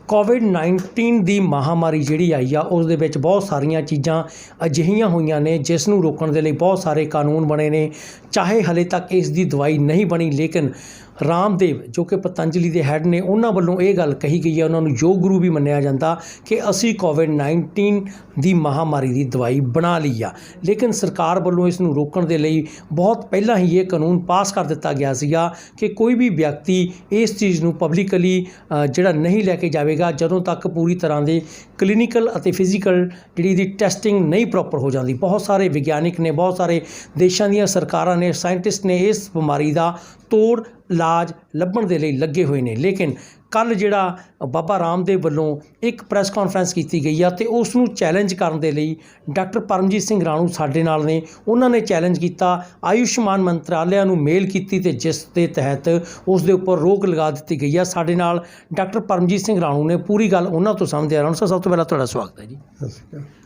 ਕੋਵਿਡ-19 ਦੀ ਮਹਾਮਾਰੀ ਜਿਹੜੀ ਆਈ ਆ ਉਸ ਦੇ ਵਿੱਚ ਬਹੁਤ ਸਾਰੀਆਂ ਚੀਜ਼ਾਂ ਅਜਿਹੀਆਂ ਹੋਈਆਂ ਨੇ ਜਿਸ ਨੂੰ ਰੋਕਣ ਦੇ ਲਈ ਬਹੁਤ ਸਾਰੇ ਕਾਨੂੰਨ ਬਣੇ ਨੇ। ਚਾਹੇ ਹਲੇ ਤੱਕ ਇਸ ਦੀ ਦਵਾਈ ਨਹੀਂ ਬਣੀ, ਲੇਕਿਨ ਰਾਮਦੇਵ ਜੋ ਕਿ ਪਤੰਜਲੀ ਦੇ ਹੈੱਡ ਨੇ ਉਹਨਾਂ ਵੱਲੋਂ ਇਹ ਗੱਲ ਕਹੀ ਗਈ ਹੈ, ਉਹਨਾਂ ਨੂੰ ਯੋਗ ਗੁਰੂ ਵੀ ਮੰਨਿਆ ਜਾਂਦਾ ਕਿ ਅਸੀਂ ਕੋਵਿਡ-19 ਦੀ ਮਹਾਮਾਰੀ ਦੀ ਦਵਾਈ ਬਣਾ ਲਈ ਆ। ਲੇਕਿਨ ਸਰਕਾਰ ਵੱਲੋਂ ਇਸ ਨੂੰ ਰੋਕਣ ਦੇ ਲਈ ਬਹੁਤ ਪਹਿਲਾਂ ਹੀ ਇਹ ਕਾਨੂੰਨ ਪਾਸ ਕਰ ਦਿੱਤਾ ਗਿਆ ਸੀਗਾ ਕਿ ਕੋਈ ਵੀ ਵਿਅਕਤੀ ਇਸ ਚੀਜ਼ ਨੂੰ ਪਬਲਿਕਲੀ ਜਿਹੜਾ ਨਹੀਂ ਲੈ ਕੇ ਜਾਵੇਗਾ ਜਦੋਂ ਤੱਕ ਪੂਰੀ ਤਰ੍ਹਾਂ ਦੇ ਕਲੀਨਿਕਲ ਅਤੇ ਫਿਜ਼ੀਕਲ ਜਿਹੜੀ ਦੀ ਟੈਸਟਿੰਗ ਨਹੀਂ ਪ੍ਰੋਪਰ ਹੋ ਜਾਂਦੀ। ਬਹੁਤ ਸਾਰੇ ਵਿਗਿਆਨਿਕ ਨੇ, ਬਹੁਤ ਸਾਰੇ ਦੇਸ਼ਾਂ ਦੀਆਂ ਸਰਕਾਰਾਂ ਨੇ, ਸਾਇੰਟਿਸਟ ਨੇ ਇਸ ਬਿਮਾਰੀ ਦਾ ਤੋੜ ਇਲਾਜ ਲੱਭਣ ਦੇ ਲਈ ਲੱਗੇ ਹੋਏ ਨੇ। ਲੇਕਿਨ ਕੱਲ੍ਹ ਜਿਹੜਾ ਬਾਬਾ ਰਾਮਦੇਵ ਵੱਲੋਂ ਇੱਕ ਪ੍ਰੈਸ ਕਾਨਫਰੰਸ ਕੀਤੀ ਗਈ ਆ ਅਤੇ ਉਸ ਨੂੰ ਚੈਲੰਜ ਕਰਨ ਦੇ ਲਈ ਡਾਕਟਰ ਪਰਮਜੀਤ ਸਿੰਘ ਰਾਣੂ ਸਾਡੇ ਨਾਲ ਨੇ। ਉਹਨਾਂ ਨੇ ਚੈਲੰਜ ਕੀਤਾ, ਆਯੁਸ਼ਮਾਨ ਮੰਤਰਾਲਿਆਂ ਨੂੰ ਮੇਲ ਕੀਤੀ ਅਤੇ ਜਿਸ ਦੇ ਤਹਿਤ ਉਸ ਦੇ ਉੱਪਰ ਰੋਕ ਲਗਾ ਦਿੱਤੀ ਗਈ ਆ। ਸਾਡੇ ਨਾਲ ਡਾਕਟਰ ਪਰਮਜੀਤ ਸਿੰਘ ਰਾਣੂ ਨੇ ਪੂਰੀ ਗੱਲ ਉਹਨਾਂ ਤੋਂ ਸਮਝਦੇ ਆ। ਰਾਣੂ ਸਾਹਿਬ, ਸਭ ਤੋਂ ਪਹਿਲਾਂ ਤੁਹਾਡਾ ਸਵਾਗਤ ਹੈ ਜੀ।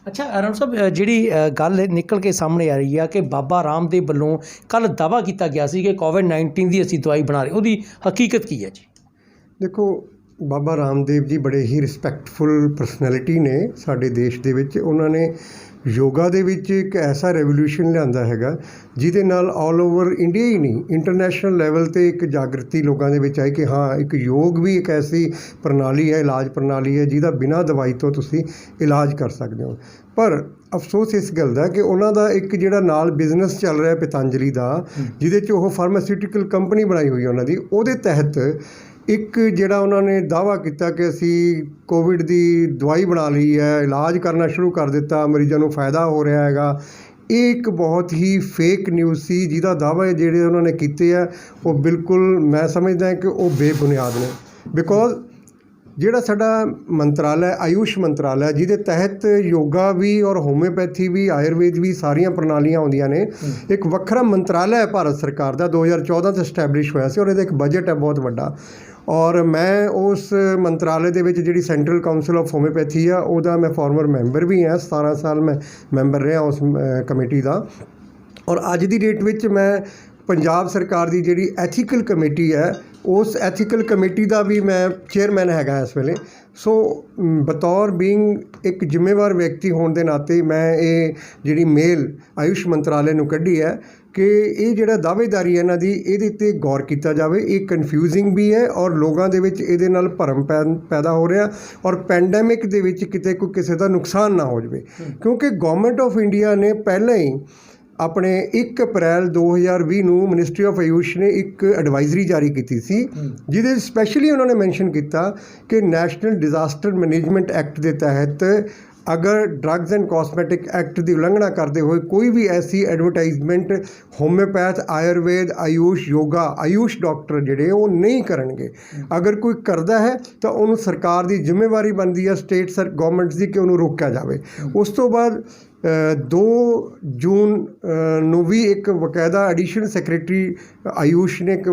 ਅੱਛਾ ਰਾਣੂ ਸਾਹਿਬ, ਜਿਹੜੀ ਗੱਲ ਨਿਕਲ ਕੇ ਸਾਹਮਣੇ ਆ ਰਹੀ ਆ ਕਿ ਬਾਬਾ ਰਾਮਦੇਵ ਵੱਲੋਂ ਕੱਲ੍ਹ ਦਾਅਵਾ ਕੀਤਾ ਗਿਆ ਸੀ ਕਿ ਕੋਵਿਡ-19 ਦੀ ਅਸੀਂ ਦਵਾਈ ਬਣਾ ਰਹੇ, ਉਹਦੀ ਹਕੀਕਤ ਕੀ ਹੈ ਜੀ? ਦੇਖੋ, ਬਾਬਾ ਰਾਮਦੇਵ ਜੀ ਬੜੇ ਹੀ ਰਿਸਪੈਕਟਫੁਲ ਪਰਸਨੈਲਿਟੀ ਨੇ ਸਾਡੇ ਦੇਸ਼ ਦੇ ਵਿੱਚ। ਉਹਨਾਂ ਨੇ ਯੋਗਾ ਦੇ ਵਿੱਚ ਇੱਕ ਐਸਾ ਰੈਵੋਲਿਊਸ਼ਨ ਲਿਆਂਦਾ ਹੈਗਾ ਜਿਹਦੇ ਨਾਲ ਆਲ ਓਵਰ ਇੰਡੀਆ ਹੀ ਨਹੀਂ, ਇੰਟਰਨੈਸ਼ਨਲ ਲੈਵਲ 'ਤੇ ਇੱਕ ਜਾਗਰਤੀ ਲੋਕਾਂ ਦੇ ਵਿੱਚ ਆਈ ਕਿ ਹਾਂ, ਇੱਕ ਯੋਗ ਵੀ ਇੱਕ ਐਸੀ ਪ੍ਰਣਾਲੀ ਹੈ, ਇਲਾਜ ਪ੍ਰਣਾਲੀ ਹੈ ਜਿਹਦਾ ਬਿਨਾਂ ਦਵਾਈ ਤੋਂ ਤੁਸੀਂ ਇਲਾਜ ਕਰ ਸਕਦੇ ਹੋ। ਪਰ ਅਫਸੋਸ ਇਸ ਗੱਲ ਦਾ ਕਿ ਉਹਨਾਂ ਦਾ ਇੱਕ ਜਿਹੜਾ ਨਾਲ ਬਿਜ਼ਨਸ ਚੱਲ ਰਿਹਾ ਪਤੰਜਲੀ ਦਾ, ਜਿਹਦੇ 'ਚ ਉਹ ਫਾਰਮਾਸਿਊਟੀਕਲ ਕੰਪਨੀ ਬਣਾਈ ਹੋਈ ਹੈ ਉਹਨਾਂ ਦੀ, ਉਹਦੇ ਤਹਿਤ ਇੱਕ ਜਿਹੜਾ ਉਹਨਾਂ ਨੇ ਦਾਅਵਾ ਕੀਤਾ ਕਿ ਅਸੀਂ ਕੋਵਿਡ ਦੀ ਦਵਾਈ ਬਣਾ ਲਈ ਹੈ, ਇਲਾਜ ਕਰਨਾ ਸ਼ੁਰੂ ਕਰ ਦਿੱਤਾ, ਮਰੀਜ਼ਾਂ ਨੂੰ ਫਾਇਦਾ ਹੋ ਰਿਹਾ ਹੈਗਾ। ਇਹ ਇੱਕ ਬਹੁਤ ਹੀ ਫੇਕ ਨਿਊਜ਼ ਸੀ ਜਿਹਦਾ ਦਾਅਵਾ ਜਿਹੜੇ ਉਹਨਾਂ ਨੇ ਕੀਤੇ ਆ ਉਹ ਬਿਲਕੁਲ ਮੈਂ ਸਮਝਦਾ ਕਿ ਉਹ ਬੇਬੁਨਿਆਦ ਨੇ। ਬਿਕੋਜ਼ ਜਿਹੜਾ ਸਾਡਾ ਮੰਤਰਾਲਾ ਹੈ, ਆਯੂਸ਼ ਮੰਤਰਾਲਾ, ਜਿਹਦੇ ਤਹਿਤ ਯੋਗਾ ਵੀ ਔਰ ਹੋਮਿਓਪੈਥੀ ਵੀ, ਆਯੁਰਵੇਦ ਵੀ, ਸਾਰੀਆਂ ਪ੍ਰਣਾਲੀਆਂ ਆਉਂਦੀਆਂ ਨੇ। ਇੱਕ ਵੱਖਰਾ ਮੰਤਰਾਲਾ ਹੈ ਭਾਰਤ ਸਰਕਾਰ ਦਾ, 2014 'ਚ ਐਸਟੈਬਲਿਸ਼ ਹੋਇਆ ਸੀ ਔਰ ਇਹਦਾ ਇੱਕ ਬਜਟ ਹੈ ਬਹੁਤ ਵੱਡਾ। ਔਰ ਮੈਂ ਉਸ ਮੰਤਰਾਲੇ ਦੇ ਵਿੱਚ ਜਿਹੜੀ ਸੈਂਟਰਲ ਕਾਊਂਸਲ ਆਫ ਹੋਮਿਓਪੈਥੀ ਆ ਉਹਦਾ ਮੈਂ ਫਾਰਮਰ ਮੈਂਬਰ ਵੀ ਹਾਂ। 17 ਸਾਲ ਮੈਂ ਮੈਂਬਰ ਰਿਹਾ ਉਸ ਕਮੇਟੀ ਦਾ। ਔਰ ਅੱਜ ਦੀ ਡੇਟ ਵਿੱਚ ਮੈਂ ਪੰਜਾਬ ਸਰਕਾਰ ਦੀ ਜਿਹੜੀ ਐਥੀਕਲ ਕਮੇਟੀ ਹੈ ਉਸ ਐਥੀਕਲ ਕਮੇਟੀ ਦਾ ਵੀ ਮੈਂ ਚੇਅਰਮੈਨ ਹੈਗਾ ਇਸ ਵੇਲੇ। ਸੋ ਬਤੌਰ ਬੀਇੰਗ ਇੱਕ ਜ਼ਿੰਮੇਵਾਰ ਵਿਅਕਤੀ ਹੋਣ ਦੇ ਨਾਤੇ ਮੈਂ ਇਹ ਜਿਹੜੀ ਮੇਲ ਆਯੁਸ਼ ਮੰਤਰਾਲੇ ਨੂੰ ਕੱਢੀ ਹੈ ਕਿ ਇਹ ਜਿਹੜਾ ਦਾਅਵੇਦਾਰੀ ਹੈ ਇਹਨਾਂ ਦੀ, ਇਹਦੇ 'ਤੇ ਗੌਰ ਕੀਤਾ ਜਾਵੇ। ਇਹ ਕਨਫਿਊਜ਼ਿੰਗ ਵੀ ਹੈ ਔਰ ਲੋਕਾਂ ਦੇ ਵਿੱਚ ਇਹਦੇ ਨਾਲ ਭਰਮ ਪੈਦਾ ਹੋ ਰਿਹਾ ਔਰ ਪੈਂਡੈਮਿਕ ਦੇ ਵਿੱਚ ਕਿਤੇ ਕੋਈ ਕਿਸੇ ਦਾ ਨੁਕਸਾਨ ਨਾ ਹੋ ਜਾਵੇ। ਕਿਉਂਕਿ ਗੌਰਮੈਂਟ ਆਫ ਇੰਡੀਆ ਨੇ ਪਹਿਲਾਂ ਹੀ ਆਪਣੇ 1 ਅਪ੍ਰੈਲ 2020 ਨੂੰ ਮਿਨਿਸਟਰੀ ਆਫ ਆਯੂਸ਼ ਨੇ ਇੱਕ ਐਡਵਾਈਜ਼ਰੀ ਜਾਰੀ ਕੀਤੀ ਸੀ ਜਿਹਦੇ ਸਪੈਸ਼ਲੀ ਉਹਨਾਂ ਨੇ ਮੈਂਸ਼ਨ ਕੀਤਾ ਕਿ ਨੈਸ਼ਨਲ ਡਿਜ਼ਾਸਟਰ ਮੈਨੇਜਮੈਂਟ ਐਕਟ ਦੇ ਤਹਿਤ ਅਗਰ ਡਰੱਗਸ ਐਂਡ ਕਾਸਮੈਟਿਕ ਐਕਟ ਦੀ ਉਲੰਘਣਾ ਕਰਦੇ ਹੋਏ ਕੋਈ ਵੀ ਐਸੀ advertisement homeopath, Ayurveda, AYUSH, yoga, AYUSH doctor ਜਿਹੜੇ ਉਹ ਨਹੀਂ ਕਰਨਗੇ। ਅਗਰ ਕੋਈ ਕਰਦਾ ਹੈ ਤਾਂ ਉਹਨੂੰ ਸਰਕਾਰ ਦੀ ਜ਼ਿੰਮੇਵਾਰੀ ਬਣਦੀ ਹੈ, ਸਟੇਟ ਗੌਰਮੈਂਟਸ ਦੀ, ਕਿ ਉਹਨੂੰ ਰੋਕਿਆ ਜਾਵੇ। ਉਸ ਤੋਂ ਬਾਅਦ 2 ਜੂਨ ਨੂੰ ਵੀ ਇੱਕ ਬਕਾਇਦਾ ਐਡੀਸ਼ਨਲ ਸੈਕਟਰੀ ਆਯੂਸ਼ ਨੇ ਇੱਕ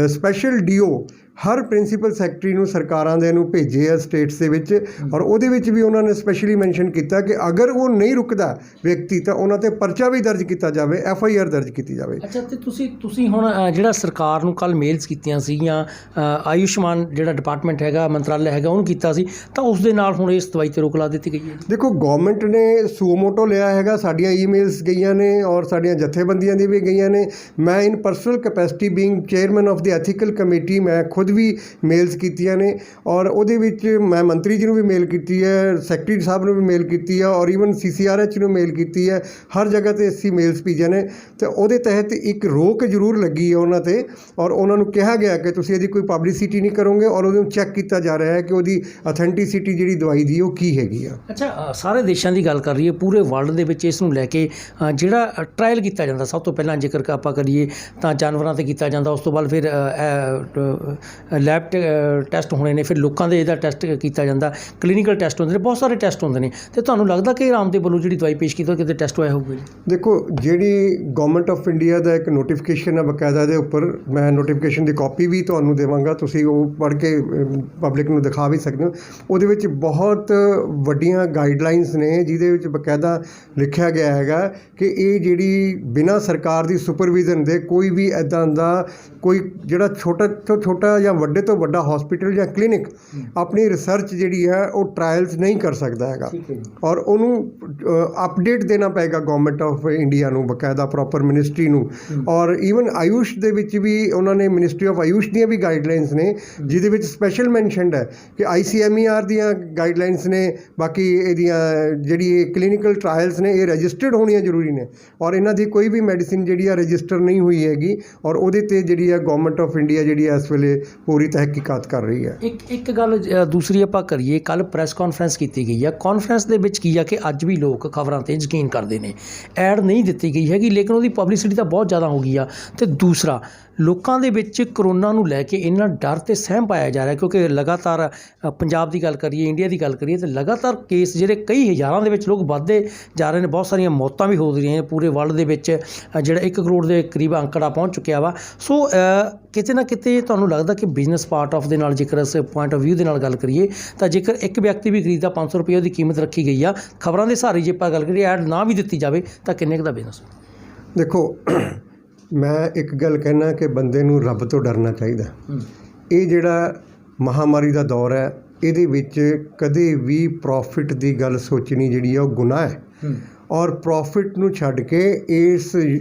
ਸਪੈਸ਼ਲ ਡੀਓ ਹਰ ਪ੍ਰਿੰਸੀਪਲ ਸੈਕਟਰੀ ਨੂੰ ਸਰਕਾਰਾਂ ਦੇ ਨੂੰ ਭੇਜੇ ਆ ਸਟੇਟਸ ਦੇ ਵਿੱਚ। ਔਰ ਉਹਦੇ ਵਿੱਚ ਵੀ ਉਹਨਾਂ ਨੇ ਸਪੈਸ਼ਲੀ ਮੈਂਸ਼ਨ ਕੀਤਾ ਕਿ ਅਗਰ ਉਹ ਨਹੀਂ ਰੁਕਦਾ ਵਿਅਕਤੀ ਤਾਂ ਉਹਨਾਂ 'ਤੇ ਪਰਚਾ ਵੀ ਦਰਜ ਕੀਤਾ ਜਾਵੇ, FIR ਦਰਜ ਕੀਤੀ ਜਾਵੇ। ਅੱਛਾ, ਅਤੇ ਤੁਸੀਂ ਹੁਣ ਜਿਹੜਾ ਸਰਕਾਰ ਨੂੰ ਕੱਲ੍ਹ ਮੇਲਸ ਕੀਤੀਆਂ ਸੀਗੀਆਂ, ਆਯੁਸ਼ਮਾਨ ਜਿਹੜਾ ਡਿਪਾਰਟਮੈਂਟ ਹੈਗਾ, ਮੰਤਰਾਲਾ ਹੈਗਾ, ਉਹਨੂੰ ਕੀਤਾ ਸੀ, ਤਾਂ ਉਸ ਦੇ ਨਾਲ ਹੁਣ ਇਸ ਦਵਾਈ 'ਤੇ ਰੋਕ ਲਾ ਦਿੱਤੀ ਗਈ ਹੈ? ਦੇਖੋ, ਗੌਰਮੈਂਟ ਨੇ ਸੂਮੋਟੋ ਲਿਆ ਹੈਗਾ, ਸਾਡੀਆਂ ਈਮੇਲਸ ਗਈਆਂ ਨੇ ਔਰ ਸਾਡੀਆਂ ਜਥੇਬੰਦੀਆਂ ਦੀ ਵੀ ਗਈਆਂ ਨੇ। ਮੈਂ in personal capacity being chairman of the ethical committee ਮੈਂ ਖੁਦ ਵੀ ਮੇਲਸ ਕੀਤੀਆਂ ਨੇ ਔਰ ਉਹਦੇ ਵਿੱਚ ਮੈਂ ਮੰਤਰੀ ਜੀ ਨੂੰ ਵੀ ਮੇਲ ਕੀਤੀ ਹੈ, ਸੈਕਟਰੀ ਸਾਹਿਬ ਨੂੰ ਵੀ ਮੇਲ ਕੀਤੀ ਹੈ ਔਰ ਈਵਨ CCRH ਨੂੰ ਮੇਲ ਕੀਤੀ ਹੈ। ਹਰ ਜਗ੍ਹਾ 'ਤੇ ਅਸੀਂ ਮੇਲਸ ਭੇਜੀਆਂ ਨੇ ਅਤੇ ਉਹਦੇ ਤਹਿਤ ਇੱਕ ਰੋਕ ਜ਼ਰੂਰ ਲੱਗੀ ਹੈ ਉਹਨਾਂ 'ਤੇ ਔਰ ਉਹਨਾਂ ਨੂੰ ਕਿਹਾ ਗਿਆ ਕਿ ਤੁਸੀਂ ਇਹਦੀ ਕੋਈ ਪਬਲਿਸਿਟੀ ਨਹੀਂ ਕਰੋਗੇ ਔਰ ਉਹਨੂੰ ਚੈੱਕ ਕੀਤਾ ਜਾ ਰਿਹਾ ਹੈ ਕਿ ਉਹਦੀ ਅਥੈਂਟਿਸਿਟੀ ਜਿਹੜੀ ਦਵਾਈ ਦੀ ਉਹ ਕੀ ਹੈਗੀ ਆ। ਅੱਛਾ, ਸਾਰੇ ਦੇਸ਼ਾਂ ਦੀ ਗੱਲ ਕਰ ਰਹੀ ਹੈ, ਪੂਰੇ ਵਰਲਡ ਦੇ ਵਿੱਚ ਇਸ ਨੂੰ ਲੈ ਕੇ ਜਿਹੜਾ ਟਰਾਇਲ ਕੀਤਾ ਜਾਂਦਾ, ਸਭ ਤੋਂ ਪਹਿਲਾਂ ਜੇਕਰ ਆਪਾਂ ਕਰੀਏ ਤਾਂ ਜਾਨਵਰਾਂ 'ਤੇ ਕੀਤਾ ਜਾਂਦਾ, ਉਸ ਤੋਂ ਬਾਅਦ ਫਿਰ ਲੈਬ ਟੈਸਟ ਹੋਣੇ ਨੇ, ਫਿਰ ਲੋਕਾਂ ਦੇ ਇਹਦਾ ਟੈਸਟ ਕੀਤਾ ਜਾਂਦਾ, ਕਲੀਨਿਕਲ ਟੈਸਟ ਹੁੰਦੇ ਨੇ, ਬਹੁਤ ਸਾਰੇ ਟੈਸਟ ਹੁੰਦੇ ਨੇ। ਅਤੇ ਤੁਹਾਨੂੰ ਲੱਗਦਾ ਕਿ ਰਾਮਦੇਵ ਵੱਲੋਂ ਜਿਹੜੀ ਦਵਾਈ ਪੇਸ਼ ਕੀਤੀ ਕਿਤੇ ਟੈਸਟ ਹੋਇਆ ਹੋਊਗਾ? ਦੇਖੋ, ਜਿਹੜੀ ਗੌਰਮੈਂਟ ਆਫ ਇੰਡੀਆ ਦਾ ਇੱਕ ਨੋਟੀਫਿਕੇਸ਼ਨ ਹੈ ਬਕਾਇਦਾ, ਦੇ ਉੱਪਰ ਮੈਂ ਨੋਟੀਫਿਕੇਸ਼ਨ ਦੀ ਕਾਪੀ ਵੀ ਤੁਹਾਨੂੰ ਦੇਵਾਂਗਾ, ਤੁਸੀਂ ਉਹ ਪੜ੍ਹ ਕੇ ਪਬਲਿਕ ਨੂੰ ਦਿਖਾ ਵੀ ਸਕਦੇ ਹੋ। ਉਹਦੇ ਵਿੱਚ ਬਹੁਤ ਵੱਡੀਆਂ ਗਾਈਡਲਾਈਨਸ ਨੇ ਜਿਹਦੇ ਵਿੱਚ ਬਕਾਇਦਾ ਲਿਖਿਆ ਗਿਆ ਹੈਗਾ ਕਿ ਇਹ ਜਿਹੜੀ ਬਿਨਾਂ ਸਰਕਾਰ ਦੀ ਸੁਪਰਵਿਜ਼ਨ ਦੇ ਕੋਈ ਵੀ ਇੱਦਾਂ ਦਾ ਕੋਈ ਜਿਹੜਾ ਛੋਟਾ ਤੋਂ ਛੋਟਾ ਜਾਂ ਵੱਡੇ ਤੋਂ ਵੱਡਾ ਹਸਪੀਟਲ ਜਾਂ ਕਲੀਨਿਕ ਆਪਣੀ ਰਿਸਰਚ ਜਿਹੜੀ ਹੈ ਉਹ ਟਰਾਇਲਸ ਨਹੀਂ ਕਰ ਸਕਦਾ ਹੈਗਾ, ਔਰ ਉਹਨੂੰ ਅਪਡੇਟ ਦੇਣਾ ਪਏਗਾ ਗਵਰਨਮੈਂਟ ਆਫ ਇੰਡੀਆ ਨੂੰ, ਬਕਾਇਦਾ ਪ੍ਰੋਪਰ ਮਿਨਿਸਟਰੀ ਨੂੰ। ਔਰ ਈਵਨ ਆਯੂਸ਼ ਦੇ ਵਿੱਚ ਵੀ ਉਹਨਾਂ ਨੇ ਮਿਨਿਸਟਰੀ ਆਫ ਆਯੂਸ਼ ਦੀਆਂ ਵੀ ਗਾਈਡਲਾਈਨਸ ਨੇ, ਜਿਹਦੇ ਵਿੱਚ ਸਪੈਸ਼ਲ ਮੈਂਸ਼ਨਡ ਹੈ ਕਿ ICMER ਦੀਆਂ ਗਾਈਡਲਾਈਨਸ ਨੇ। ਬਾਕੀ ਇਹਦੀਆਂ ਜਿਹੜੀ ਇਹ ਕਲੀਨਿਕਲ ਟਰਾਇਲਸ ਨੇ ਇਹ ਰਜਿਸਟਰਡ ਹੋਣੀਆਂ ਜ਼ਰੂਰੀ ਨੇ, ਔਰ ਇਹਨਾਂ ਦੀ ਕੋਈ ਵੀ ਮੈਡੀਸਿਨ ਜਿਹੜੀ ਆ ਰਜਿਸਟਰ ਨਹੀਂ ਹੋਈ ਹੈਗੀ, ਔਰ ਉਹਦੇ 'ਤੇ ਜਿਹੜੀ ਆ ਗਵਰਨਮੈਂਟ ਆਫ ਇੰਡੀਆ ਜਿਹੜੀ ਇਸ ਵੇਲੇ ਪੂਰੀ ਤਹਿਕੀਕਾਤ ਕਰ ਰਹੀ ਹੈ। ਇੱਕ ਗੱਲ ਦੂਸਰੀ ਆਪਾਂ ਕਰੀਏ, ਕੱਲ੍ਹ ਪ੍ਰੈਸ ਕਾਨਫਰੰਸ ਕੀਤੀ ਗਈ ਆ। ਕਾਨਫਰੰਸ ਦੇ ਵਿੱਚ ਕੀ ਆ ਕਿ ਅੱਜ ਵੀ ਲੋਕ ਖਬਰਾਂ 'ਤੇ ਯਕੀਨ ਕਰਦੇ ਨੇ। ਐਡ ਨਹੀਂ ਦਿੱਤੀ ਗਈ ਹੈਗੀ, ਲੇਕਿਨ ਉਹਦੀ ਪਬਲਿਸਿਟੀ ਤਾਂ ਬਹੁਤ ਜ਼ਿਆਦਾ ਹੋ ਗਈ ਆ। ਅਤੇ ਦੂਸਰਾ, ਲੋਕਾਂ ਦੇ ਵਿੱਚ ਕਰੋਨਾ ਨੂੰ ਲੈ ਕੇ ਇੰਨਾ ਡਰ ਅਤੇ ਸਹਿਮ ਪਾਇਆ ਜਾ ਰਿਹਾ, ਕਿਉਂਕਿ ਲਗਾਤਾਰ ਪੰਜਾਬ ਦੀ ਗੱਲ ਕਰੀਏ, ਇੰਡੀਆ ਦੀ ਗੱਲ ਕਰੀਏ, ਤਾਂ ਲਗਾਤਾਰ ਕੇਸ ਜਿਹੜੇ ਕਈ ਹਜ਼ਾਰਾਂ ਦੇ ਵਿੱਚ ਲੋਕ ਵੱਧਦੇ ਜਾ ਰਹੇ ਨੇ। ਬਹੁਤ ਸਾਰੀਆਂ ਮੌਤਾਂ ਵੀ ਹੋ ਰਹੀਆਂ ਨੇ ਪੂਰੇ ਵਰਲਡ ਦੇ ਵਿੱਚ, ਜਿਹੜਾ 1 ਕਰੋੜ ਦੇ ਕਰੀਬ ਅੰਕੜਾ ਪਹੁੰਚ ਚੁੱਕਿਆ ਵਾ। ਸੋ ਕਿਤੇ ਨਾ ਕਿਤੇ ਤੁਹਾਨੂੰ ਲੱਗਦਾ ਕਿ ਬਿਜ਼ਨਸ ਪਾਰਟ ਆਫ ਦੇ ਨਾਲ ਜੇਕਰ ਇਸ ਪੁਆਇੰਟ ਆਫ ਵਿਊ ਦੇ ਨਾਲ ਗੱਲ ਕਰੀਏ, ਤਾਂ ਜੇਕਰ ਇੱਕ ਵਿਅਕਤੀ ਵੀ ਖਰੀਦਦਾ 500 ਰੁਪਏ ਉਹਦੀ ਕੀਮਤ ਰੱਖੀ ਗਈ ਆ, ਖਬਰਾਂ ਦੇ ਸਹਾਰੇ ਜੇ ਆਪਾਂ ਗੱਲ ਕਰੀਏ, ਐਡ ਨਾ ਵੀ ਦਿੱਤੀ ਜਾਵੇ ਤਾਂ ਕਿੰਨੇ ਕੁ ਦਾ ਬਿਜ਼ਨਸ? ਦੇਖੋ, ਮੈਂ ਇੱਕ ਗੱਲ ਕਹਿਣਾ ਕਿ ਬੰਦੇ ਨੂੰ ਰੱਬ ਤੋਂ ਡਰਨਾ ਚਾਹੀਦਾ। ਇਹ ਜਿਹੜਾ ਮਹਾਮਾਰੀ ਦਾ ਦੌਰ ਹੈ, ਇਹਦੇ ਵਿੱਚ ਕਦੇ ਵੀ ਪ੍ਰੋਫਿਟ ਦੀ ਗੱਲ ਸੋਚਣੀ ਜਿਹੜੀ ਆ ਉਹ ਗੁਨਾਹ ਹੈ, ਔਰ ਪ੍ਰੋਫਿਟ ਨੂੰ ਛੱਡ ਕੇ ਇਸ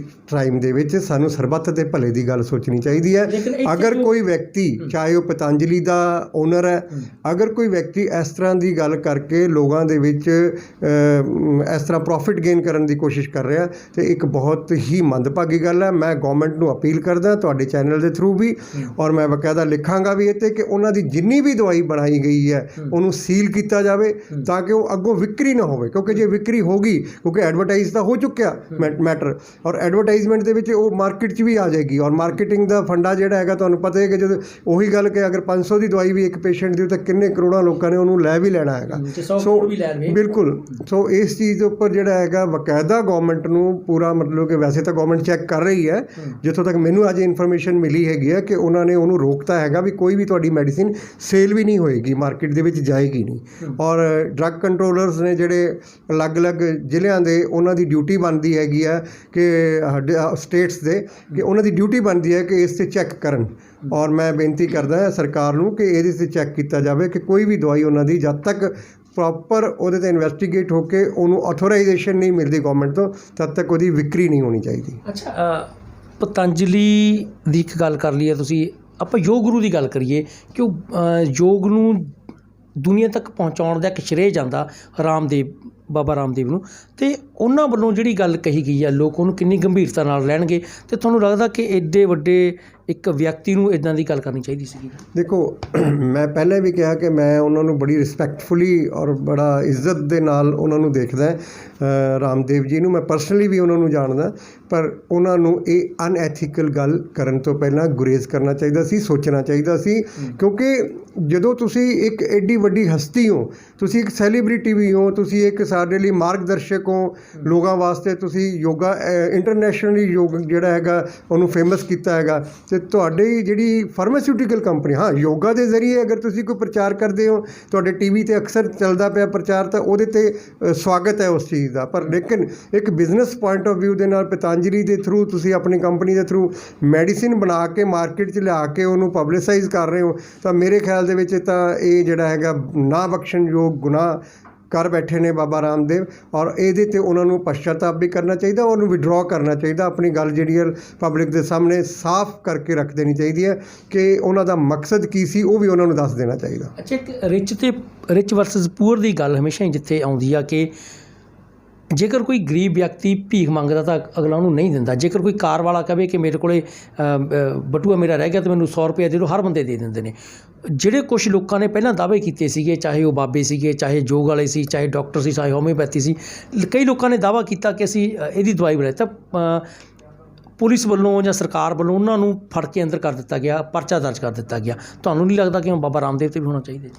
ਟਾਈਮ ਦੇ ਵਿੱਚ ਸਾਨੂੰ ਸਰਬੱਤ ਦੇ ਭਲੇ ਦੀ ਗੱਲ ਸੋਚਣੀ ਚਾਹੀਦੀ ਹੈ। ਅਗਰ ਕੋਈ ਵਿਅਕਤੀ, ਚਾਹੇ ਉਹ ਪਤੰਜਲੀ ਦਾ ਓਨਰ ਹੈ, ਅਗਰ ਕੋਈ ਵਿਅਕਤੀ ਇਸ ਤਰ੍ਹਾਂ ਦੀ ਗੱਲ ਕਰਕੇ ਲੋਕਾਂ ਦੇ ਵਿੱਚ ਇਸ ਤਰ੍ਹਾਂ ਪ੍ਰੋਫਿਟ ਗੇਨ ਕਰਨ ਦੀ ਕੋਸ਼ਿਸ਼ ਕਰ ਰਿਹਾ, ਤੇ ਇੱਕ ਬਹੁਤ ਹੀ ਮੰਦਭਾਗੀ ਗੱਲ ਹੈ। ਮੈਂ ਗਵਰਨਮੈਂਟ ਨੂੰ ਅਪੀਲ ਕਰਦਾ ਤੁਹਾਡੇ ਚੈਨਲ ਦੇ ਥਰੂ ਵੀ, ਔਰ ਮੈਂ ਬਕਾਇਦਾ ਲਿਖਾਂਗਾ ਵੀ ਇਹ 'ਤੇ ਕਿ ਉਹਨਾਂ ਦੀ ਜਿੰਨੀ ਵੀ ਦਵਾਈ ਬਣਾਈ ਗਈ ਹੈ ਉਹਨੂੰ ਸੀਲ ਕੀਤਾ ਜਾਵੇ, ਤਾਂ ਕਿ ਉਹ ਅੱਗੋਂ ਵਿਕਰੀ ਨਾ ਹੋਵੇ। ਕਿਉਂਕਿ ਜੇ ਵਿਕਰੀ ਹੋ ਗਈ, ਕਿਉਂਕਿ ਐਡਵਰਟਾਈਜ਼ ਤਾਂ ਹੋ ਚੁੱਕਿਆ ਮੈਟਰ, ਔਰ ਐਡਵਰਟਾਈਜ਼ਮੈਂਟ ਦੇ ਵਿੱਚ ਉਹ ਮਾਰਕੀਟ 'ਚ ਵੀ ਆ ਜਾਏਗੀ। ਔਰ ਮਾਰਕੀਟਿੰਗ ਦਾ ਫੰਡਾ ਜਿਹੜਾ ਹੈਗਾ, ਤੁਹਾਨੂੰ ਪਤਾ ਹੈ ਕਿ ਜਦੋਂ ਉਹੀ ਗੱਲ ਕਿ ਅਗਰ 500 ਦੀ ਦਵਾਈ ਵੀ ਇੱਕ ਪੇਸ਼ੈਂਟ ਦੀ, ਤਾਂ ਕਿੰਨੇ ਕਰੋੜਾਂ ਲੋਕਾਂ ਨੇ ਉਹਨੂੰ ਲੈ ਵੀ ਲੈਣਾ ਹੈਗਾ। ਸੋ ਬਿਲਕੁਲ, ਸੋ ਇਸ ਚੀਜ਼ ਦੇ ਉੱਪਰ ਜਿਹੜਾ ਹੈਗਾ ਬਕਾਇਦਾ ਗਵਰਨਮੈਂਟ ਨੂੰ ਪੂਰਾ, ਮਤਲਬ ਕਿ ਵੈਸੇ ਤਾਂ ਗਵਰਨਮੈਂਟ ਚੈੱਕ ਕਰ ਰਹੀ ਹੈ, ਜਿੱਥੋਂ ਤੱਕ ਮੈਨੂੰ ਅੱਜ ਇਨਫੋਰਮੇਸ਼ਨ ਮਿਲੀ ਹੈਗੀ ਹੈ ਕਿ ਉਹਨਾਂ ਨੇ ਉਹਨੂੰ ਰੋਕਤਾ ਹੈਗਾ ਵੀ ਕੋਈ ਵੀ ਤੁਹਾਡੀ ਮੈਡੀਸਿਨ ਸੇਲ ਵੀ ਨਹੀਂ ਹੋਏਗੀ, ਮਾਰਕੀਟ ਦੇ ਵਿੱਚ ਜਾਏਗੀ ਨਹੀਂ। ਔਰ ਡਰੱਗ ਕੰਟਰੋਲਰਸ ਨੇ ਜਿਹੜੇ ਅਲੱਗ-ਅਲੱਗ ਜ਼ਿਲ੍ਹਿਆਂ ਦੇ, ਉਹਨਾਂ ਦੀ ਡਿਊਟੀ ਬਣਦੀ ਹੈਗੀ ਆ ਕਿ ਸਟੇਟਸ ਦੇ, ਕਿ ਉਹਨਾਂ ਦੀ ਡਿਊਟੀ ਬਣਦੀ ਹੈ ਕਿ ਇਸ 'ਤੇ ਚੈੱਕ ਕਰਨ। ਔਰ ਮੈਂ ਬੇਨਤੀ ਕਰਦਾ ਹਾਂ ਸਰਕਾਰ ਨੂੰ ਕਿ ਇਹਦੇ 'ਤੇ ਚੈੱਕ ਕੀਤਾ ਜਾਵੇ ਕਿ ਕੋਈ ਵੀ ਦਵਾਈ ਉਹਨਾਂ ਦੀ ਜਦ ਤੱਕ ਪ੍ਰੋਪਰ ਉਹਦੇ 'ਤੇ ਇਨਵੈਸਟੀਗੇਟ ਹੋ ਕੇ ਉਹਨੂੰ ਆਥੋਰਾਈਜੇਸ਼ਨ ਨਹੀਂ ਮਿਲਦੀ ਗਵਰਨਮੈਂਟ ਤੋਂ, ਤਦ ਤੱਕ ਉਹਦੀ ਵਿਕਰੀ ਨਹੀਂ ਹੋਣੀ ਚਾਹੀਦੀ। ਅੱਛਾ, ਪਤੰਜਲੀ ਦੀ ਇੱਕ ਗੱਲ ਕਰ ਲਈਏ, ਤੁਸੀਂ ਆਪਾਂ ਯੋਗ ਗੁਰੂ ਦੀ ਗੱਲ ਕਰੀਏ ਕਿ ਉਹ ਯੋਗ ਨੂੰ ਦੁਨੀਆ ਤੱਕ ਪਹੁੰਚਾਉਣ ਦਾ ਇੱਕ ਸ਼੍ਰੇਅ ਜਾਂਦਾ ਬਾਬਾ ਰਾਮਦੇਵ ਨੂੰ, ਅਤੇ ਉਹਨਾਂ ਵੱਲੋਂ ਜਿਹੜੀ ਗੱਲ ਕਹੀ ਗਈ ਆ, ਲੋਕ ਉਹਨੂੰ ਕਿੰਨੀ ਗੰਭੀਰਤਾ ਨਾਲ ਲੈਣਗੇ, ਅਤੇ ਤੁਹਾਨੂੰ ਲੱਗਦਾ ਕਿ ਐਡੇ ਵੱਡੇ ਇੱਕ ਵਿਅਕਤੀ ਨੂੰ ਇੱਦਾਂ ਦੀ ਗੱਲ ਕਰਨੀ ਚਾਹੀਦੀ ਸੀਗੀ? ਦੇਖੋ, ਮੈਂ ਪਹਿਲਾਂ ਵੀ ਕਿਹਾ ਕਿ ਮੈਂ ਉਹਨਾਂ ਨੂੰ ਬੜੀ ਰਿਸਪੈਕਟਫੁਲੀ ਔਰ ਬੜਾ ਇੱਜ਼ਤ ਦੇ ਨਾਲ ਉਹਨਾਂ ਨੂੰ ਦੇਖਦਾ, ਰਾਮਦੇਵ ਜੀ ਨੂੰ। ਮੈਂ ਪਰਸਨਲੀ ਵੀ ਉਹਨਾਂ ਨੂੰ ਜਾਣਦਾ, ਪਰ ਉਹਨਾਂ ਨੂੰ ਇਹ ਅਨਐਥੀਕਲ ਗੱਲ ਕਰਨ ਤੋਂ ਪਹਿਲਾਂ ਗੁਰੇਜ਼ ਕਰਨਾ ਚਾਹੀਦਾ ਸੀ, ਸੋਚਣਾ ਚਾਹੀਦਾ ਸੀ। ਕਿਉਂਕਿ ਜਦੋਂ ਤੁਸੀਂ ਇੱਕ ਐਡੀ ਵੱਡੀ ਹਸਤੀ ਹੋ, ਤੁਸੀਂ ਇੱਕ ਸੈਲੀਬ੍ਰਿਟੀ ਵੀ ਹੋ, ਤੁਸੀਂ ਇੱਕ ਸਾਡੇ ਲਈ ਮਾਰਗਦਰਸ਼ਕ ਹੋ ਲੋਕਾਂ ਵਾਸਤੇ, ਤੁਸੀਂ ਯੋਗਾ ਇੰਟਰਨੈਸ਼ਨਲੀ ਯੋਗ ਜਿਹੜਾ ਹੈਗਾ ਉਹਨੂੰ ਫੇਮਸ ਕੀਤਾ ਹੈਗਾ, ਅਤੇ ਤੁਹਾਡੀ ਜਿਹੜੀ ਫਾਰਮਾਸਿਊਟੀਕਲ ਕੰਪਨੀ, ਹਾਂ ਯੋਗਾ ਦੇ ਜ਼ਰੀਏ ਅਗਰ ਤੁਸੀਂ ਕੋਈ ਪ੍ਰਚਾਰ ਕਰਦੇ ਹੋ, ਤੁਹਾਡੇ TV 'ਤੇ ਅਕਸਰ ਚੱਲਦਾ ਪਿਆ ਪ੍ਰਚਾਰ, ਤਾਂ ਉਹਦੇ 'ਤੇ ਸਵਾਗਤ ਹੈ ਉਸ ਚੀਜ਼ ਦਾ। ਪਰ ਲੇਕਿਨ ਇੱਕ ਬਿਜ਼ਨਸ ਪੁਆਇੰਟ ਆਫ ਵਿਊ ਦੇ ਨਾਲ ਪਤੰਜਲੀ ਦੇ ਥਰੂ ਤੁਸੀਂ ਆਪਣੀ ਕੰਪਨੀ ਦੇ ਥਰੂ ਮੈਡੀਸਿਨ ਬਣਾ ਕੇ ਮਾਰਕੀਟ 'ਚ ਲਿਆ ਕੇ ਉਹਨੂੰ ਪਬਲਿਸਾਈਜ਼ ਕਰ ਰਹੇ ਹੋ, ਤਾਂ ਮੇਰੇ ਖਿਆਲ ਦੇ ਵਿੱਚ ਤਾਂ ਇਹ ਜਿਹੜਾ ਹੈਗਾ ਨਾ ਬਖਸ਼ਣਯੋਗ ਗੁਨਾਹ ਕਰ ਬੈਠੇ ਨੇ ਬਾਬਾ ਰਾਮਦੇਵ। ਔਰ ਇਹਦੇ 'ਤੇ ਉਹਨਾਂ ਨੂੰ ਪਛਤਾਤਾਪ ਵੀ ਕਰਨਾ ਚਾਹੀਦਾ, ਉਹਨੂੰ ਵਿਡਰਾਅ ਕਰਨਾ ਚਾਹੀਦਾ, ਆਪਣੀ ਗੱਲ ਜਿਹੜੀ ਹੈ ਪਬਲਿਕ ਦੇ ਸਾਹਮਣੇ ਸਾਫ਼ ਕਰਕੇ ਰੱਖ ਦੇਣੀ ਚਾਹੀਦੀ ਹੈ ਕਿ ਉਹਨਾਂ ਦਾ ਮਕਸਦ ਕੀ ਸੀ, ਉਹ ਵੀ ਉਹਨਾਂ ਨੂੰ ਦੱਸ ਦੇਣਾ ਚਾਹੀਦਾ। ਅੱਛਾ, ਇੱਕ ਰਿਚ ਵਰਸਸ ਪੂਅਰ ਦੀ ਗੱਲ ਹਮੇਸ਼ਾ ਹੀ ਜਿੱਥੇ ਆਉਂਦੀ ਆ ਕਿ ਜੇਕਰ ਕੋਈ ਗਰੀਬ ਵਿਅਕਤੀ ਭੀਖ ਮੰਗਦਾ ਤਾਂ ਅਗਲਾ ਉਹਨੂੰ ਨਹੀਂ ਦਿੰਦਾ। ਜੇਕਰ ਕੋਈ ਕਾਰ ਵਾਲਾ ਕਹੇ ਕਿ ਮੇਰੇ ਕੋਲੇ ਬਟੂਆ ਮੇਰਾ ਰਹਿ ਗਿਆ ਤਾਂ ਮੈਨੂੰ 100 ਰੁਪਏ ਦੇ ਦਿਓ, ਹਰ ਬੰਦੇ ਦੇ ਦਿੰਦੇ ਨੇ। ਜਿਹੜੇ ਕੁਛ ਲੋਕਾਂ ਨੇ ਪਹਿਲਾਂ ਦਾਅਵੇ ਕੀਤੇ ਸੀਗੇ, ਚਾਹੇ ਉਹ ਬਾਬੇ ਸੀਗੇ, ਚਾਹੇ ਯੋਗ ਵਾਲੇ ਸੀ, ਚਾਹੇ ਡਾਕਟਰ ਸੀ, ਚਾਹੇ ਹੋਮਿਓਪੈਥੀ ਸੀ, ਕਈ ਲੋਕਾਂ ਨੇ ਦਾਅਵਾ ਕੀਤਾ ਕਿ ਅਸੀਂ ਇਹਦੀ ਦਵਾਈ ਬਣਾਈ, ਤਾਂ ਪੁਲਿਸ ਵੱਲੋਂ ਜਾਂ ਸਰਕਾਰ ਵੱਲੋਂ ਉਹਨਾਂ ਨੂੰ ਫੜ ਕੇ ਅੰਦਰ ਕਰ ਦਿੱਤਾ ਗਿਆ, ਪਰਚਾ ਦਰਜ ਕਰ ਦਿੱਤਾ ਗਿਆ। ਤੁਹਾਨੂੰ ਨਹੀਂ ਲੱਗਦਾ ਕਿ ਬਾਬਾ ਰਾਮਦੇਵ 'ਤੇ ਵੀ ਹੋਣਾ ਚਾਹੀਦਾ?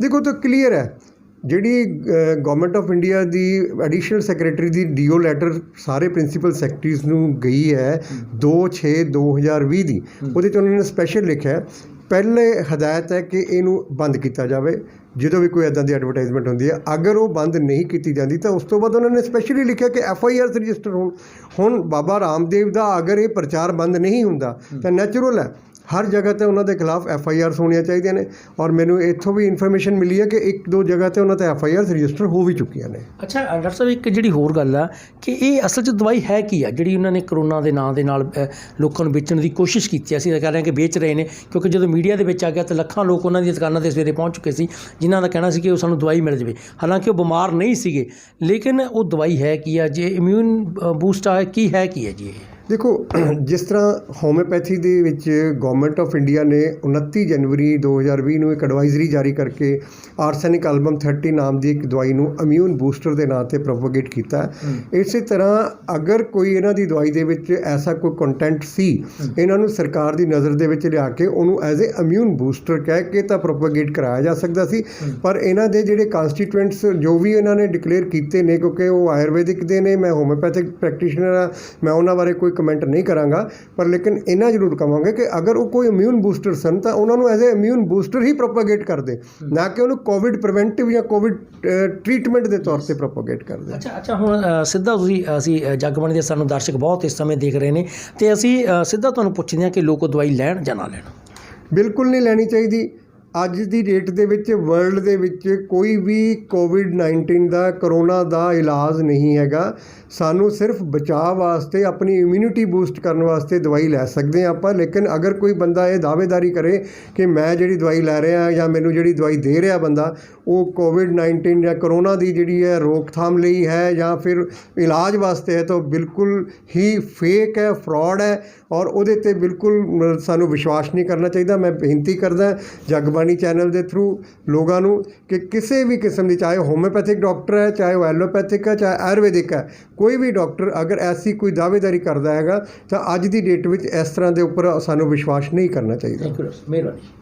ਦੇਖੋ, ਤਾਂ ਕਲੀਅਰ ਹੈ, ਜਿਹੜੀ government of India the additional secretary the deo letter ਸਾਰੇ ਪ੍ਰਿੰਸੀਪਲ ਸੈਕਟਰੀਜ਼ ਨੂੰ ਗਈ ਹੈ 2/6/2020 ਦੀ, ਉਹਦੇ 'ਚ ਉਹਨਾਂ ਨੇ ਸਪੈਸ਼ਲ ਲਿਖਿਆ, ਪਹਿਲੇ ਹਦਾਇਤ ਹੈ ਕਿ ਇਹਨੂੰ ਬੰਦ ਕੀਤਾ ਜਾਵੇ ਜਦੋਂ ਵੀ ਕੋਈ ਇੱਦਾਂ ਦੀ ਐਡਵਰਟਾਈਜ਼ਮੈਂਟ ਹੁੰਦੀ ਹੈ। ਅਗਰ ਉਹ ਬੰਦ ਨਹੀਂ ਕੀਤੀ ਜਾਂਦੀ ਤਾਂ ਉਸ ਤੋਂ ਬਾਅਦ ਉਹਨਾਂ ਨੇ ਸਪੈਸ਼ਲੀ ਲਿਖਿਆ ਕਿ FIRs ਰਜਿਸਟਰ ਹੋਣ। ਹੁਣ ਬਾਬਾ ਰਾਮਦੇਵ ਦਾ ਅਗਰ ਇਹ ਪ੍ਰਚਾਰ ਬੰਦ ਨਹੀਂ ਹੁੰਦਾ ਤਾਂ ਨੈਚੁਰਲ ਹੈ ਹਰ ਜਗ੍ਹਾ ਤੇ ਉਹਨਾਂ ਦੇ ਖਿਲਾਫ FIRs ਹੋਣੀਆਂ ਚਾਹੀਦੀਆਂ ਨੇ ਔਰ ਮੈਨੂੰ ਇੱਥੋਂ ਵੀ ਇਨਫੋਰਮੇਸ਼ਨ ਮਿਲੀ ਹੈ ਕਿ 1-2 ਜਗ੍ਹਾ ਤੇ ਉਹਨਾਂ ਤੇ FIRs ਰਜਿਸਟਰ ਹੋ ਵੀ ਚੁੱਕੀਆਂ ਨੇ। ਅੱਛਾ ਡਾਕਟਰ ਸਾਹਿਬ, ਇੱਕ ਜਿਹੜੀ ਹੋਰ ਗੱਲ ਆ ਕਿ ਇਹ ਅਸਲ 'ਚ ਦਵਾਈ ਹੈ ਕੀ ਆ ਜਿਹੜੀ ਉਹਨਾਂ ਨੇ ਕਰੋਨਾ ਦੇ ਨਾਂ ਦੇ ਨਾਲ ਲੋਕਾਂ ਨੂੰ ਵੇਚਣ ਦੀ ਕੋਸ਼ਿਸ਼ ਕੀਤੀ? ਅਸੀਂ ਤਾਂ ਕਹਿ ਰਹੇ ਹਾਂ ਕਿ ਵੇਚ ਰਹੇ ਨੇ, ਕਿਉਂਕਿ ਜਦੋਂ ਮੀਡੀਆ ਦੇ ਵਿੱਚ ਆ ਗਿਆ ਤਾਂ ਲੱਖਾਂ ਲੋਕ ਉਹਨਾਂ ਦੀਆਂ ਦੁਕਾਨਾਂ 'ਤੇ ਸਵੇਰੇ ਪਹੁੰਚ ਚੁੱਕੇ ਸੀ ਜਿਨ੍ਹਾਂ ਦਾ ਕਹਿਣਾ ਸੀ ਕਿ ਉਹ ਸਾਨੂੰ ਦਵਾਈ ਮਿਲ ਜਾਵੇ, ਹਾਲਾਂਕਿ ਉਹ ਬਿਮਾਰ ਨਹੀਂ ਸੀਗੇ। ਲੇਕਿਨ ਉਹ ਦਵਾਈ ਹੈ ਕੀ ਆ? ਜੇ ਇਮਿਊਨ ਬੂਸਟ ਆ ਕੀ ਹੈ ਜੀ ਇਹ? ਦੇਖੋ, ਜਿਸ ਤਰ੍ਹਾਂ ਹੋਮਿਓਪੈਥੀ ਦੇ ਵਿੱਚ ਗਵਰਨਮੈਂਟ ਆਫ ਇੰਡੀਆ ਨੇ 29 ਜਨਵਰੀ 2020 ਨੂੰ ਇੱਕ ਐਡਵਾਈਜ਼ਰੀ ਜਾਰੀ ਕਰਕੇ ਆਰਸੈਨਿਕ ਐਲਬਮ 30 ਨਾਮ ਦੀ ਇੱਕ ਦਵਾਈ ਨੂੰ ਇਮਿਊਨ ਬੂਸਟਰ ਦੇ ਨਾਂ 'ਤੇ ਪ੍ਰੋਪੋਗੇਟ ਕੀਤਾ। ਇਸੇ ਤਰ੍ਹਾਂ ਅਗਰ ਕੋਈ ਇਹਨਾਂ ਦੀ ਦਵਾਈ ਦੇ ਵਿੱਚ ਐਸਾ ਕੋਈ ਕੰਟੈਂਟ ਸੀ, ਇਹਨਾਂ ਨੂੰ ਸਰਕਾਰ ਦੀ ਨਜ਼ਰ ਦੇ ਵਿੱਚ ਲਿਆ ਕੇ ਉਹਨੂੰ ਐਜ਼ ਏ ਇਮਿਊਨ ਬੂਸਟਰ ਕਹਿ ਕੇ ਤਾਂ ਪ੍ਰੋਪੋਗੇਟ ਕਰਾਇਆ ਜਾ ਸਕਦਾ ਸੀ। ਪਰ ਇਹਨਾਂ ਦੇ ਜਿਹੜੇ ਕਾਂਸਟੀਟੂਐਂਟਸ ਜੋ ਵੀ ਇਹਨਾਂ ਨੇ ਡਿਕਲੇਅਰ ਕੀਤੇ ਨੇ, ਕਿਉਂਕਿ ਉਹ ਆਯੁਰਵੈਦਿਕ ਦੇ ਨੇ, ਮੈਂ ਹੋਮਿਓਪੈਥਿਕ ਪ੍ਰੈਕਟੀਸ਼ਨਰ ਹਾਂ, ਮੈਂ ਉਹਨਾਂ ਬਾਰੇ ਕੋਈ ਕਮੈਂਟ ਨਹੀਂ ਕਰਾਂਗਾ, ਪਰ ਲੇਕਿਨ ਇਹਨਾਂ ਜ਼ਰੂਰ ਕਹਾਂਗੇ ਕਿ ਅਗਰ ਉਹ ਕੋਈ ਇਮਿਊਨ ਬੂਸਟਰ ਸਨ ਤਾਂ ਉਹਨਾਂ ਨੂੰ ਐਜ਼ ਏ ਇਮਿਊਨ ਬੂਸਟਰ ਹੀ ਪ੍ਰੋਪੋਗੇਟ ਕਰਦੇ, ਨਾ ਕਿ ਉਹਨੂੰ ਕੋਵਿਡ ਪ੍ਰੀਵੈਂਟਿਵ ਜਾਂ ਕੋਵਿਡ ਟ੍ਰੀਟਮੈਂਟ ਦੇ ਤੌਰ 'ਤੇ ਪ੍ਰੋਪੋਗੇਟ ਕਰਦੇ। ਅੱਛਾ ਹੁਣ ਸਿੱਧਾ ਅਸੀਂ ਜਗਬਾਣੀ ਦੇ ਸਾਨੂੰ ਦਰਸ਼ਕ ਬਹੁਤ ਇਸ ਸਮੇਂ ਦੇਖ ਰਹੇ ਨੇ ਅਤੇ ਅਸੀਂ ਸਿੱਧਾ ਤੁਹਾਨੂੰ ਪੁੱਛਦੇ ਹਾਂ ਕਿ ਲੋਕ ਦਵਾਈ ਲੈਣ ਜਾਂ ਨਾ ਲੈਣ? ਬਿਲਕੁਲ ਨਹੀਂ ਲੈਣੀ ਚਾਹੀਦੀ। ਅੱਜ ਦੀ ਡੇਟ ਦੇ ਵਿੱਚ ਵਰਲਡ ਦੇ ਵਿੱਚ ਕੋਈ ਵੀ ਕੋਵਿਡ-19 ਦਾ, ਕਰੋਨਾ ਦਾ ਇਲਾਜ ਨਹੀਂ ਹੈਗਾ। ਸਾਨੂੰ ਸਿਰਫ ਬਚਾਅ ਵਾਸਤੇ, ਆਪਣੀ ਇਮਿਊਨਿਟੀ ਬੂਸਟ ਕਰਨ ਵਾਸਤੇ ਦਵਾਈ ਲੈ ਸਕਦੇ ਹਾਂ ਆਪਾਂ। ਲੇਕਿਨ ਅਗਰ ਕੋਈ ਬੰਦਾ ਇਹ ਦਾਅਵੇਦਾਰੀ ਕਰੇ ਕਿ ਮੈਂ ਜਿਹੜੀ ਦਵਾਈ ਲੈ ਰਿਹਾ ਜਾਂ ਮੈਨੂੰ ਜਿਹੜੀ ਦਵਾਈ ਦੇ ਰਿਹਾ ਬੰਦਾ ਉਹ ਕੋਵਿਡ-19 ਜਾਂ ਕਰੋਨਾ ਦੀ ਜਿਹੜੀ ਹੈ ਰੋਕਥਾਮ ਲਈ ਹੈ ਜਾਂ ਫਿਰ ਇਲਾਜ ਵਾਸਤੇ ਹੈ, ਤਾਂ ਬਿਲਕੁਲ ਹੀ ਫੇਕ ਹੈ, ਫਰਾਡ ਹੈ ਔਰ ਉਹਦੇ 'ਤੇ ਬਿਲਕੁਲ ਸਾਨੂੰ ਵਿਸ਼ਵਾਸ ਨਹੀਂ ਕਰਨਾ ਚਾਹੀਦਾ। ਮੈਂ ਬੇਨਤੀ ਕਰਦਾ ਜਗਬਾਣੀ ਚੈਨਲ ਦੇ ਥਰੂ ਲੋਕਾਂ ਨੂੰ ਕਿ ਕਿਸੇ ਵੀ ਕਿਸਮ ਦੀ, ਚਾਹੇ ਹੋਮਿਓਪੈਥਿਕ ਡਾਕਟਰ ਹੈ, ਚਾਹੇ ਉਹ ਐਲੋਪੈਥਿਕ ਹੈ, ਚਾਹੇ ਆਯੁਰਵੈਦਿਕ ਹੈ, ਕੋਈ ਵੀ ਡਾਕਟਰ ਅਗਰ ਐਸੀ ਕੋਈ ਦਾਅਵੇਦਾਰੀ ਕਰਦਾ ਹੈਗਾ ਤਾਂ ਅੱਜ ਦੀ ਡੇਟ ਵਿੱਚ ਇਸ ਤਰ੍ਹਾਂ ਦੇ ਉੱਪਰ ਸਾਨੂੰ ਵਿਸ਼ਵਾਸ ਨਹੀਂ ਕਰਨਾ ਚਾਹੀਦਾ। ਥੈਂਕ ਯੂ ਮਿਹਰਬਾਨੀ।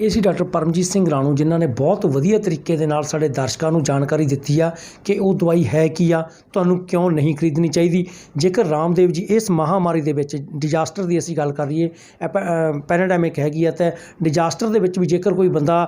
ਇਹ ਸੀ ਡਾਕਟਰ ਪਰਮਜੀਤ ਸਿੰਘ ਰਾਣੂ, ਜਿਨ੍ਹਾਂ ਨੇ ਬਹੁਤ ਵਧੀਆ ਤਰੀਕੇ ਦੇ ਨਾਲ ਸਾਡੇ ਦਰਸ਼ਕਾਂ ਨੂੰ ਜਾਣਕਾਰੀ ਦਿੱਤੀ ਆ ਕਿ ਉਹ ਦਵਾਈ ਹੈ ਕੀ ਆ, ਤੁਹਾਨੂੰ ਕਿਉਂ ਨਹੀਂ ਖਰੀਦਣੀ ਚਾਹੀਦੀ। ਜੇਕਰ ਰਾਮਦੇਵ ਜੀ ਇਸ ਮਹਾਂਮਾਰੀ ਦੇ ਵਿੱਚ, ਡਿਜ਼ਾਸਟਰ ਦੀ ਅਸੀਂ ਗੱਲ ਕਰ ਲਈਏ, ਪੈਰਾਡੈਮਿਕ ਹੈਗੀ ਆ, ਤਾਂ ਡਿਜ਼ਾਸਟਰ ਦੇ ਵਿੱਚ ਵੀ ਜੇਕਰ ਕੋਈ ਬੰਦਾ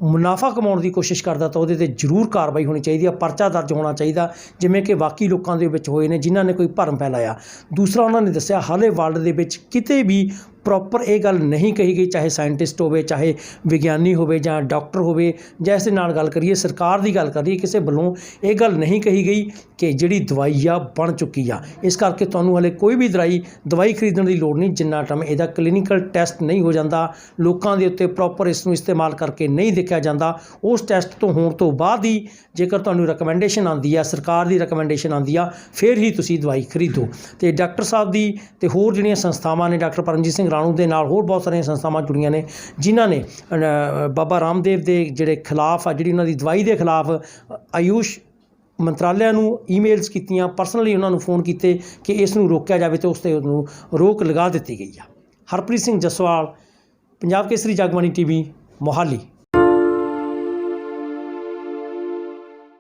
ਮੁਨਾਫਾ ਕਮਾਉਣ ਦੀ ਕੋਸ਼ਿਸ਼ ਕਰਦਾ ਤਾਂ ਉਹਦੇ 'ਤੇ ਜ਼ਰੂਰ ਕਾਰਵਾਈ ਹੋਣੀ ਚਾਹੀਦੀ ਆ, ਪਰਚਾ ਦਰਜ ਹੋਣਾ ਚਾਹੀਦਾ, ਜਿਵੇਂ ਕਿ ਬਾਕੀ ਲੋਕਾਂ ਦੇ ਵਿੱਚ ਹੋਏ ਨੇ ਜਿਨ੍ਹਾਂ ਨੇ ਕੋਈ ਭਰਮ ਫੈਲਾਇਆ। ਦੂਸਰਾ, ਉਹਨਾਂ ਨੇ ਦੱਸਿਆ ਹਾਲੇ ਵਰਲਡ ਦੇ ਵਿੱਚ ਕਿਤੇ ਵੀ ਪ੍ਰੋਪਰ ਇਹ ਗੱਲ ਨਹੀਂ ਕਹੀ ਗਈ, ਚਾਹੇ ਸਾਇੰਟਿਸਟ ਹੋਵੇ, ਚਾਹੇ ਵਿਗਿਆਨੀ ਹੋਵੇ ਜਾਂ ਡਾਕਟਰ ਹੋਵੇ, ਜਾਂ ਇਸ ਦੇ ਨਾਲ ਗੱਲ ਕਰੀਏ ਸਰਕਾਰ ਦੀ ਗੱਲ ਕਰੀਏ, ਕਿਸੇ ਵੱਲੋਂ ਇਹ ਗੱਲ ਨਹੀਂ ਕਹੀ ਗਈ ਕਿ ਜਿਹੜੀ ਦਵਾਈ ਆ ਬਣ ਚੁੱਕੀ ਆ। ਇਸ ਕਰਕੇ ਤੁਹਾਨੂੰ ਹਲੇ ਕੋਈ ਵੀ ਦਵਾਈ ਖਰੀਦਣ ਦੀ ਲੋੜ ਨਹੀਂ ਜਿੰਨਾ ਟਾਈਮ ਇਹਦਾ ਕਲੀਨਿਕਲ ਟੈਸਟ ਨਹੀਂ ਹੋ ਜਾਂਦਾ, ਲੋਕਾਂ ਦੇ ਉੱਤੇ ਪ੍ਰੋਪਰ ਇਸ ਨੂੰ ਇਸਤੇਮਾਲ ਕਰਕੇ ਨਹੀਂ ਦੇਖਿਆ ਜਾਂਦਾ। ਉਸ ਟੈਸਟ ਤੋਂ ਹੋਣ ਤੋਂ ਬਾਅਦ ਹੀ ਜੇਕਰ ਤੁਹਾਨੂੰ ਰਿਕਮੈਂਡੇਸ਼ਨ ਆਉਂਦੀ ਆ, ਸਰਕਾਰ ਦੀ ਰਿਕਮੈਂਡੇਸ਼ਨ ਆਉਂਦੀ ਆ, ਫਿਰ ਹੀ ਤੁਸੀਂ ਦਵਾਈ ਖਰੀਦੋ। ਅਤੇ ਡਾਕਟਰ ਸਾਹਿਬ ਦੀ ਅਤੇ ਹੋਰ ਜਿਹੜੀਆਂ ਸੰਸਥਾਵਾਂ ਨੇ, ਡਾਕਟਰ ਪਰਮਜੀਤ ਸਿੰਘ ਰਾਣੂ ਦੇ ਨਾਲ ਹੋਰ ਬਹੁਤ ਸਾਰੀਆਂ ਸੰਸਥਾਵਾਂ ਜੁੜੀਆਂ ਨੇ ਜਿਨ੍ਹਾਂ ਨੇ ਬਾਬਾ ਰਾਮਦੇਵ ਦੇ ਜਿਹੜੇ ਖਿਲਾਫ ਆ, ਜਿਹੜੀ ਉਹਨਾਂ ਦੀ ਦਵਾਈ ਦੇ ਖਿਲਾਫ ਆਯੂਸ਼ ਮੰਤਰਾਲਿਆਂ ਨੂੰ ਈਮੇਲਸ ਕੀਤੀਆਂ, ਪਰਸਨਲੀ ਉਹਨਾਂ ਨੂੰ ਫੋਨ ਕੀਤੇ ਕਿ ਇਸ ਨੂੰ ਰੋਕਿਆ ਜਾਵੇ ਅਤੇ ਉਸ 'ਤੇ ਉਹਨੂੰ ਰੋਕ ਲਗਾ ਦਿੱਤੀ ਗਈ ਆ। ਹਰਪ੍ਰੀਤ ਸਿੰਘ ਜਸਵਾਲ, ਪੰਜਾਬ ਕੇਸਰੀ, ਜਗਬਾਣੀ TV, ਮੋਹਾਲੀ।